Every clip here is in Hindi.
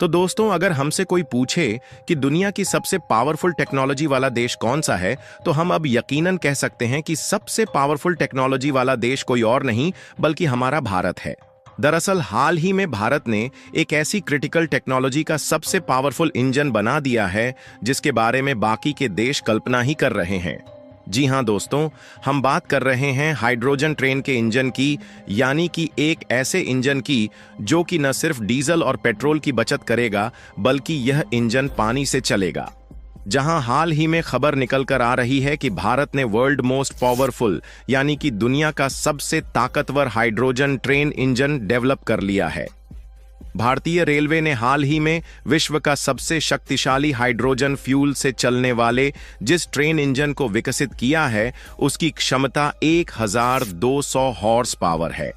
तो दोस्तों, अगर हमसे कोई पूछे कि दुनिया की सबसे पावरफुल टेक्नोलॉजी वाला देश कौन सा है, तो हम अब यकीनन कह सकते हैं कि सबसे पावरफुल टेक्नोलॉजी वाला देश कोई और नहीं बल्कि हमारा भारत है। दरअसल हाल ही में भारत ने एक ऐसी क्रिटिकल टेक्नोलॉजी का सबसे पावरफुल इंजन बना दिया है जिसके बारे में बाकी के देश कल्पना ही कर रहे हैं। जी हां दोस्तों, हम बात कर रहे हैं हाइड्रोजन ट्रेन के इंजन की, यानी कि एक ऐसे इंजन की जो कि न सिर्फ डीजल और पेट्रोल की बचत करेगा बल्कि यह इंजन पानी से चलेगा। जहां हाल ही में खबर निकल कर आ रही है कि भारत ने वर्ल्ड मोस्ट पावरफुल यानी कि दुनिया का सबसे ताकतवर हाइड्रोजन ट्रेन इंजन डेवलप कर लिया है। भारतीय रेलवे ने हाल ही में विश्व का सबसे शक्तिशाली हाइड्रोजन फ्यूल से चलने वाले जिस ट्रेन इंजन को विकसित किया है उसकी क्षमता 1200 हॉर्स पावर है,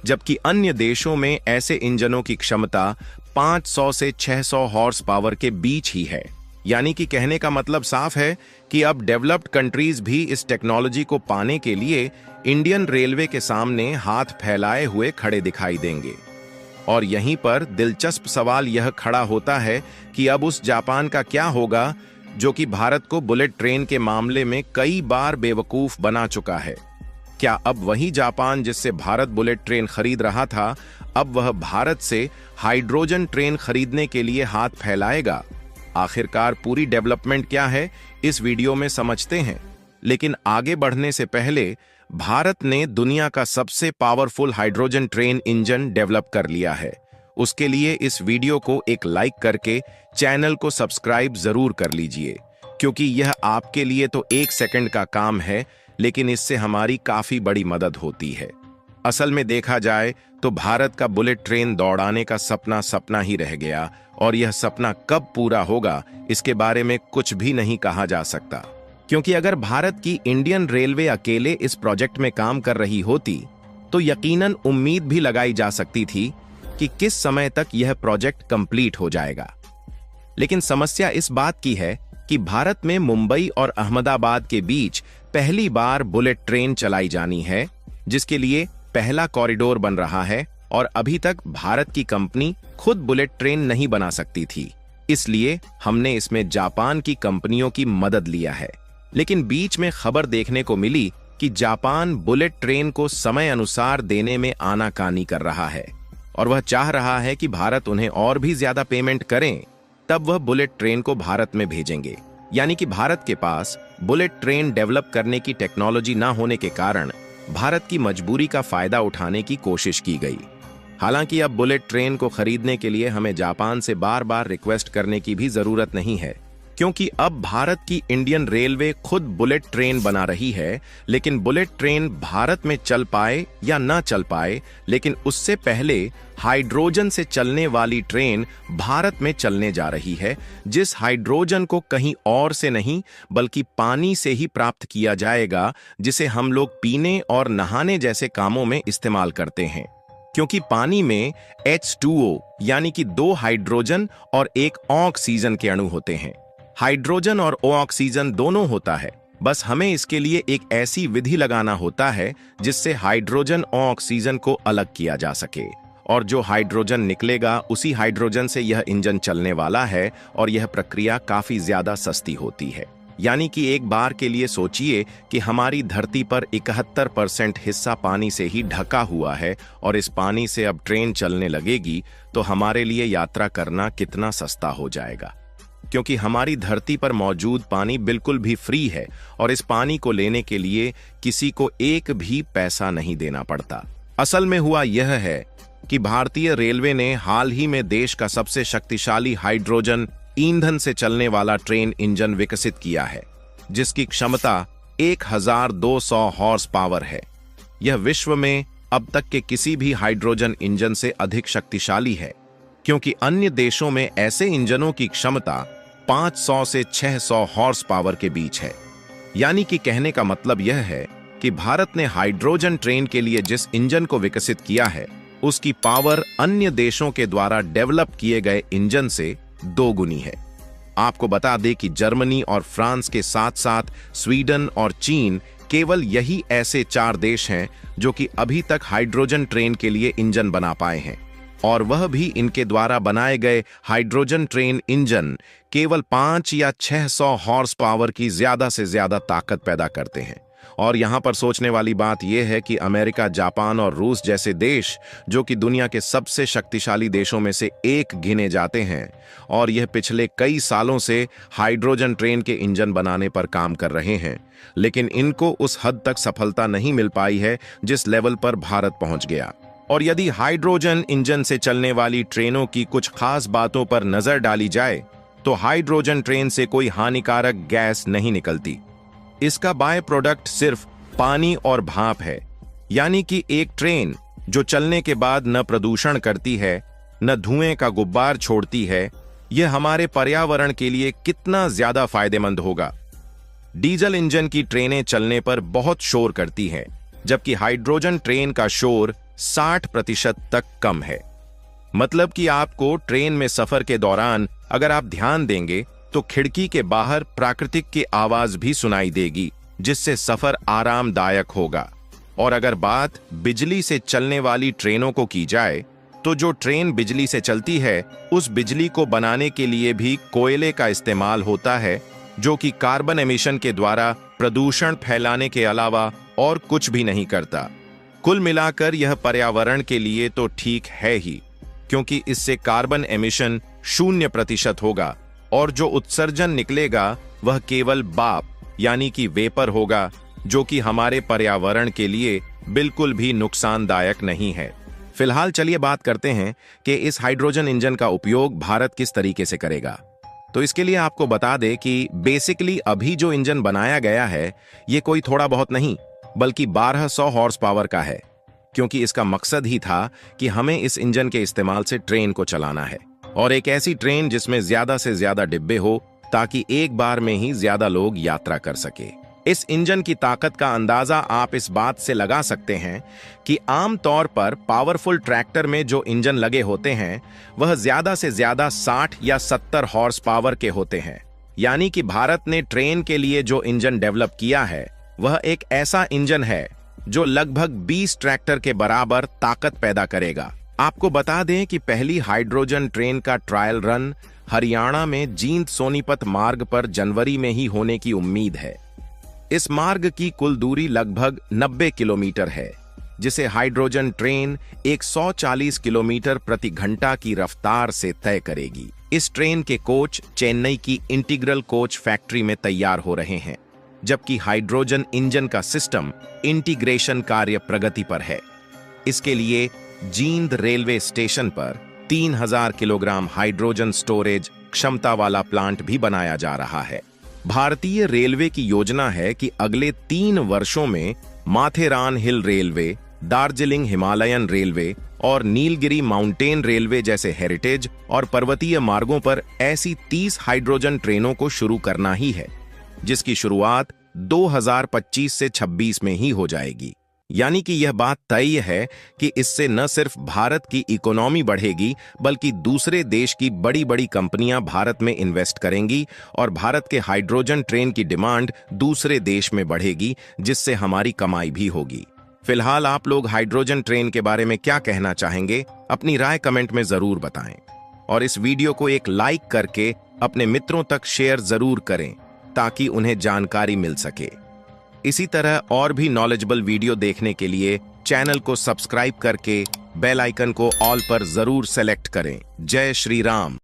जबकि अन्य देशों में ऐसे इंजनों की क्षमता 500 से 600 हॉर्स पावर के बीच ही है। यानी कि कहने का मतलब साफ है कि अब डेवलप्ड कंट्रीज भी इस टेक्नोलॉजी को पाने के लिए इंडियन रेलवे के सामने हाथ फैलाए हुए खड़े दिखाई देंगे। और यहीं पर दिलचस्प सवाल यह खड़ा होता है कि अब उस जापान का क्या होगा जो कि भारत को बुलेट ट्रेन के मामले में कई बार बेवकूफ बना चुका है। क्या अब वही जापान जिससे भारत बुलेट ट्रेन खरीद रहा था, अब वह भारत से हाइड्रोजन ट्रेन खरीदने के लिए हाथ फैलाएगा? आखिरकार पूरी डेवलपमेंट क्या है, इस वीडियो में समझते हैं। लेकिन आगे बढ़ने से पहले भारत ने दुनिया का सबसे powerful hydrogen train engine develop कर लिया है। उसके लिए इस वीडियो को एक लाइक करके चैनल को सब्सक्राइब जरूर कर लीजिए, क्योंकि यह आपके लिए तो 1 सेकंड का काम है, लेकिन इससे हमारी काफी बड़ी मदद होती है। असल में देखा जाए तो भारत का बुलेट ट्रेन दौड़ाने का सपना सपना ही रह गया, और यह सपना कब पूरा होगा इसके बारे में कुछ भी नहीं कहा जा सकता। क्योंकि अगर भारत की इंडियन रेलवे अकेले इस प्रोजेक्ट में काम कर रही होती तो यकीनन उम्मीद भी लगाई जा सकती थी कि किस समय तक यह प्रोजेक्ट कंप्लीट हो जाएगा। लेकिन समस्या इस बात की है कि भारत में मुंबई और अहमदाबाद के बीच पहली बार बुलेट ट्रेन चलाई जानी है, जिसके लिए पहला कॉरिडोर बन रहा है, और अभी तक भारत की कंपनी खुद बुलेट ट्रेन नहीं बना सकती थी। इसलिए हमने इसमें जापान की कंपनियों की मदद लिया है। लेकिन बीच में खबर देखने को मिली कि जापान बुलेट ट्रेन को समय अनुसार देने में आनाकानी कर रहा है, और वह चाह रहा है कि भारत उन्हें और भी ज्यादा पेमेंट करें, तब वह बुलेट ट्रेन को भारत में भेजेंगे। यानी कि भारत के पास बुलेट ट्रेन डेवलप करने की टेक्नोलॉजी न होने के कारण भारत की मजबूरी का फायदा उठाने की कोशिश की गई। हालांकि अब बुलेट ट्रेन को खरीदने के लिए हमें जापान से बार बार रिक्वेस्ट करने की भी जरूरत नहीं है, क्योंकि अब भारत की इंडियन रेलवे खुद बुलेट ट्रेन बना रही है। लेकिन बुलेट ट्रेन भारत में चल पाए या ना चल पाए, लेकिन उससे पहले हाइड्रोजन से चलने वाली ट्रेन भारत में चलने जा रही है, जिस हाइड्रोजन को कहीं और से नहीं बल्कि पानी से ही प्राप्त किया जाएगा, जिसे हम लोग पीने और नहाने जैसे कामों में इस्तेमाल करते हैं। क्योंकि पानी में H2O यानी कि 2 हाइड्रोजन और 1 ऑक्सीजन के अणु होते हैं। हाइड्रोजन और ऑक्सीजन दोनों होता है, बस हमें इसके लिए एक ऐसी विधि लगाना होता है जिससे हाइड्रोजन और ऑक्सीजन को अलग किया जा सके, और जो हाइड्रोजन निकलेगा उसी हाइड्रोजन से यह इंजन चलने वाला है, और यह प्रक्रिया काफी ज्यादा सस्ती होती है। यानी कि एक बार के लिए सोचिए कि हमारी धरती पर 71% हिस्सा पानी से ही ढका हुआ है, और इस पानी से अब ट्रेन चलने लगेगी तो हमारे लिए यात्रा करना कितना सस्ता हो जाएगा। क्योंकि हमारी धरती पर मौजूद पानी बिल्कुल भी फ्री है, और इस पानी को लेने के लिए किसी को एक भी पैसा नहीं देना पड़ता। असल में हुआ यह है कि भारतीय रेलवे ने हाल ही में देश का सबसे शक्तिशाली हाइड्रोजन ईंधन से चलने वाला ट्रेन इंजन विकसित किया है, जिसकी क्षमता 1200 हॉर्स पावर है। यह विश्व में अब तक के किसी भी हाइड्रोजन इंजन से अधिक शक्तिशाली है, क्योंकि अन्य देशों में ऐसे इंजनों की क्षमता 500 से 600 हॉर्स पावर के बीच है। यानी कि कहने का मतलब यह है कि भारत ने हाइड्रोजन ट्रेन के लिए जिस इंजन को विकसित किया है उसकी पावर अन्य देशों के द्वारा डेवलप किए गए इंजन से 2 गुनी है। आपको बता दें कि जर्मनी और फ्रांस के साथ साथ स्वीडन और चीन केवल यही ऐसे 4 देश हैं जो कि अभी तक हाइड्रोजन ट्रेन के लिए इंजन बना पाए हैं। और वह भी इनके द्वारा बनाए गए हाइड्रोजन ट्रेन इंजन केवल 5 या 600 हॉर्स पावर की ज्यादा से ज्यादा ताकत पैदा करते हैं। और यहां पर सोचने वाली बात यह है कि अमेरिका, जापान और रूस जैसे देश, जो कि दुनिया के सबसे शक्तिशाली देशों में से एक गिने जाते हैं, और यह पिछले कई सालों से हाइड्रोजन ट्रेन के इंजन बनाने पर काम कर रहे हैं, लेकिन इनको उस हद तक सफलता नहीं मिल पाई है जिस लेवल पर भारत पहुंच गया। और यदि हाइड्रोजन इंजन से चलने वाली ट्रेनों की कुछ खास बातों पर नजर डाली जाए तो हाइड्रोजन ट्रेन से कोई हानिकारक गैस नहीं निकलती। इसका बाय प्रोडक्ट सिर्फ पानी और भाप है, यानी कि एक ट्रेन जो चलने के बाद न प्रदूषण करती है, न धुएं का गुब्बार छोड़ती है, यह हमारे पर्यावरण के लिए कितना ज्यादा फायदेमंद होगा। डीजल इंजन की ट्रेनें चलने पर बहुत शोर करती हैं, जबकि हाइड्रोजन ट्रेन का शोर 60% तक कम है। मतलब कि आपको ट्रेन में सफर के दौरान अगर आप ध्यान देंगे तो खिड़की के बाहर प्राकृतिक की आवाज भी सुनाई देगी, जिससे सफर आरामदायक होगा। और अगर बात बिजली से चलने वाली ट्रेनों को की जाए तो जो ट्रेन बिजली से चलती है, उस बिजली को बनाने के लिए भी कोयले का इस्तेमाल होता है, जो कि कार्बन एमिशन के द्वारा प्रदूषण फैलाने के अलावा और कुछ भी नहीं करता। कुल मिलाकर यह पर्यावरण के लिए तो ठीक है ही, क्योंकि इससे कार्बन एमिशन 0% होगा और जो उत्सर्जन निकलेगा वह केवल भाप यानी कि वेपर होगा, जो कि हमारे पर्यावरण के लिए बिल्कुल भी नुकसानदायक नहीं है। फिलहाल चलिए बात करते हैं कि इस हाइड्रोजन इंजन का उपयोग भारत किस तरीके से करेगा। तो इसके लिए आपको बता दें कि बेसिकली अभी जो इंजन बनाया गया है ये कोई थोड़ा बहुत नहीं बल्कि 1200 हॉर्स पावर का है, क्योंकि इसका मकसद ही था कि हमें इस इंजन के इस्तेमाल से ट्रेन को चलाना है, और एक ऐसी ट्रेन जिसमें ज्यादा से ज्यादा डिब्बे हो ताकि एक बार में ही ज्यादा लोग यात्रा कर सके। इस इंजन की ताकत का अंदाजा आप इस बात से लगा सकते हैं कि आमतौर पर पावरफुल ट्रैक्टर में जो इंजन लगे होते हैं वह ज्यादा से ज्यादा 60 या 70 हॉर्स पावर के होते हैं। यानी कि भारत ने ट्रेन के लिए जो इंजन डेवलप किया है वह एक ऐसा इंजन है जो लगभग 20 ट्रैक्टर के बराबर ताकत पैदा करेगा। आपको बता दें कि पहली हाइड्रोजन ट्रेन का ट्रायल रन हरियाणा में जींद सोनीपत मार्ग पर जनवरी में ही होने की उम्मीद है। इस मार्ग की कुल दूरी लगभग 90 किलोमीटर है, जिसे हाइड्रोजन ट्रेन 140 किलोमीटर प्रति घंटा की रफ्तार से तय करेगी। इस ट्रेन के कोच चेन्नई की इंटीग्रल कोच फैक्ट्री में तैयार हो रहे हैं, जबकि हाइड्रोजन इंजन का सिस्टम इंटीग्रेशन कार्य प्रगति पर है। इसके लिए जींद रेलवे स्टेशन पर 3000 किलोग्राम हाइड्रोजन स्टोरेज क्षमता वाला प्लांट भी बनाया जा रहा है। भारतीय रेलवे की योजना है कि अगले 3 वर्षों में माथेरान हिल रेलवे, दार्जिलिंग हिमालयन रेलवे और नीलगिरी माउंटेन रेलवे जैसे हेरिटेज और पर्वतीय मार्गों पर ऐसी 30 हाइड्रोजन ट्रेनों को शुरू करना ही है, जिसकी शुरुआत 2025 से 26 में ही हो जाएगी। यानी कि यह बात तय है कि इससे न सिर्फ भारत की इकोनॉमी बढ़ेगी बल्कि दूसरे देश की बड़ी बड़ी कंपनियां भारत में इन्वेस्ट करेंगी और भारत के हाइड्रोजन ट्रेन की डिमांड दूसरे देश में बढ़ेगी, जिससे हमारी कमाई भी होगी। फिलहाल आप लोग हाइड्रोजन ट्रेन के बारे में क्या कहना चाहेंगे, अपनी राय कमेंट में जरूर बताएं और इस वीडियो को एक लाइक करके अपने मित्रों तक शेयर जरूर करें ताकि उन्हें जानकारी मिल सके। इसी तरह और भी नॉलेजेबल वीडियो देखने के लिए चैनल को सब्सक्राइब करके बेल आइकन को ऑल पर जरूर सेलेक्ट करें। जय श्री राम।